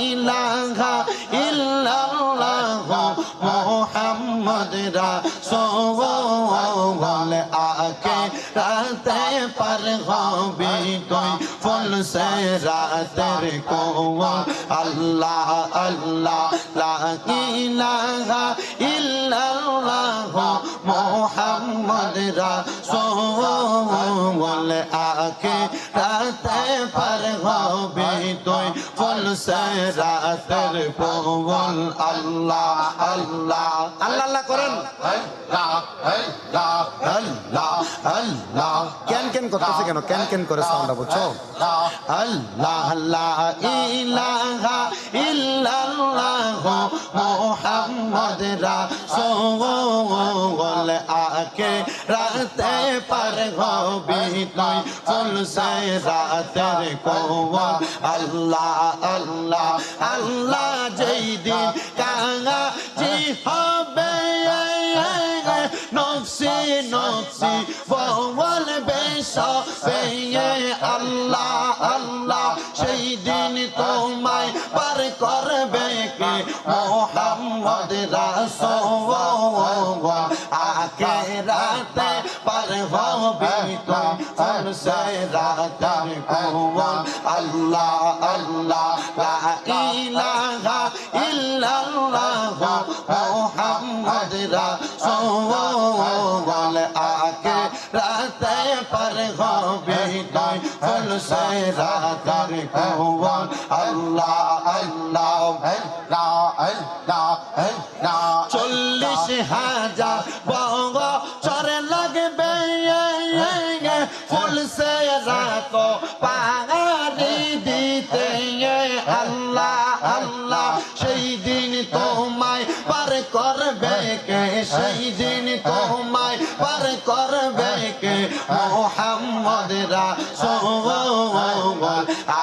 ইলাহা ইল্লাল্লাহ মুহাম্মদ রাসূল আকে রাতে पर হবে তুই ফুল সে রাতের কোল আল্লাহ আল্লাহ লা ইলাহা ইল্লাল্লাহ মুহাম্মদ রাসূল আকে রাতে पर হবে তুই ফুল সে রাতের কোল আল্লাহ আল্লাহ আল্লাহ করেন আল্লাহ আল্লাহ আল্লাহ আল্লাহ কেন কেন করতেছে কেন কেন কেন করে সাউন্ডটা বুঝছো আল্লাহ লা ইলাহা ইল্লাল্লাহ মুহাম্মদ রাসূল আকে রাতে पर হবে তুই ফুল সে রাতের কোল আল্লাহ আল্লাহ আল্লাহ যেই দিন কাঙাজি হবে নফসি নফসি বলবে সবে আল্লাহ আল্লাহ সেই দিন তোমায় পার করবে কে মুহাম্মদ রাসূল আখিরাতে পার হবে তুই ফুল সে রাতের কোল আল্লাহ আল্লাহ লা ইলাহা ইল্লাল্লাহ মুহাম্মদ রাসূল আখিরাতে পার হবে তুই ফুল সে রাতের কোল আল্লাহ আল্লাহ আল্লাহ আল্লাহ 40,000 বছর লাগবে ফুল সে রাত পাহাড়ি দিতে আল্লাহ আল্লাহ সেই দিন তোমায় পার করবে কে সেই দিন তোমায় পার করবে কে মুহাম্মদ রাসূল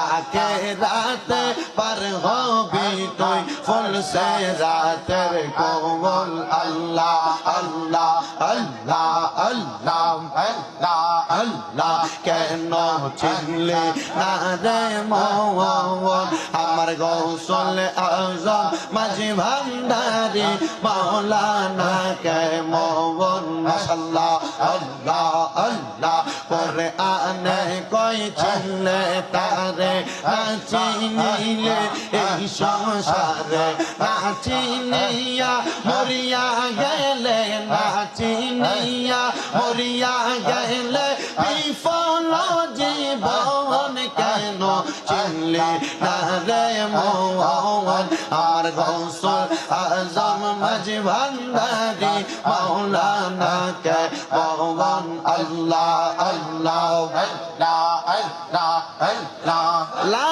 আখিরাতে পার হবে তুই ফুল সে রাতের কোল আল্লাহ আল্লাহ আল্লাহ আল্লাহ আল্লাহ আল্লাহ কেন চিনলে না রে মওলা আমার গৌসুল আজম মাঝি ভান্ডারি মাওলানা কে মওন মাশাআল্লাহ আল্লাহ আল্লাহ কোরআনে কই চিনলে তারে না চিনিলে এই সংসারে না চিনিয়া মরিয়া গেলে না চিনিয়া মরিয়া গেলে বিফল জীবন কেন চিনলি না রে মওন আমার গৌসুল আজম মাঝি ভান্ডারি মাওলানা কে মওন আল্লাহ আল্লাহ আল্লাহ আল্লাহ আল্লাহ লা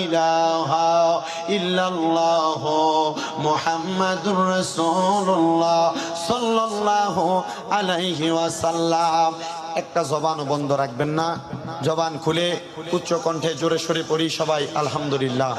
ইলাহা ইল্লাল্লাহ মুহাম্মাদুর রাসূলুল্লাহ সাল্লাল্লাহু আলাইহি ওয়াসাল্লাম একটা জবানও বন্ধ রাখবেন না জবান খুলে উচ্চ কণ্ঠে জোরে সোরে পড়ি সবাই আলহামদুলিল্লাহ।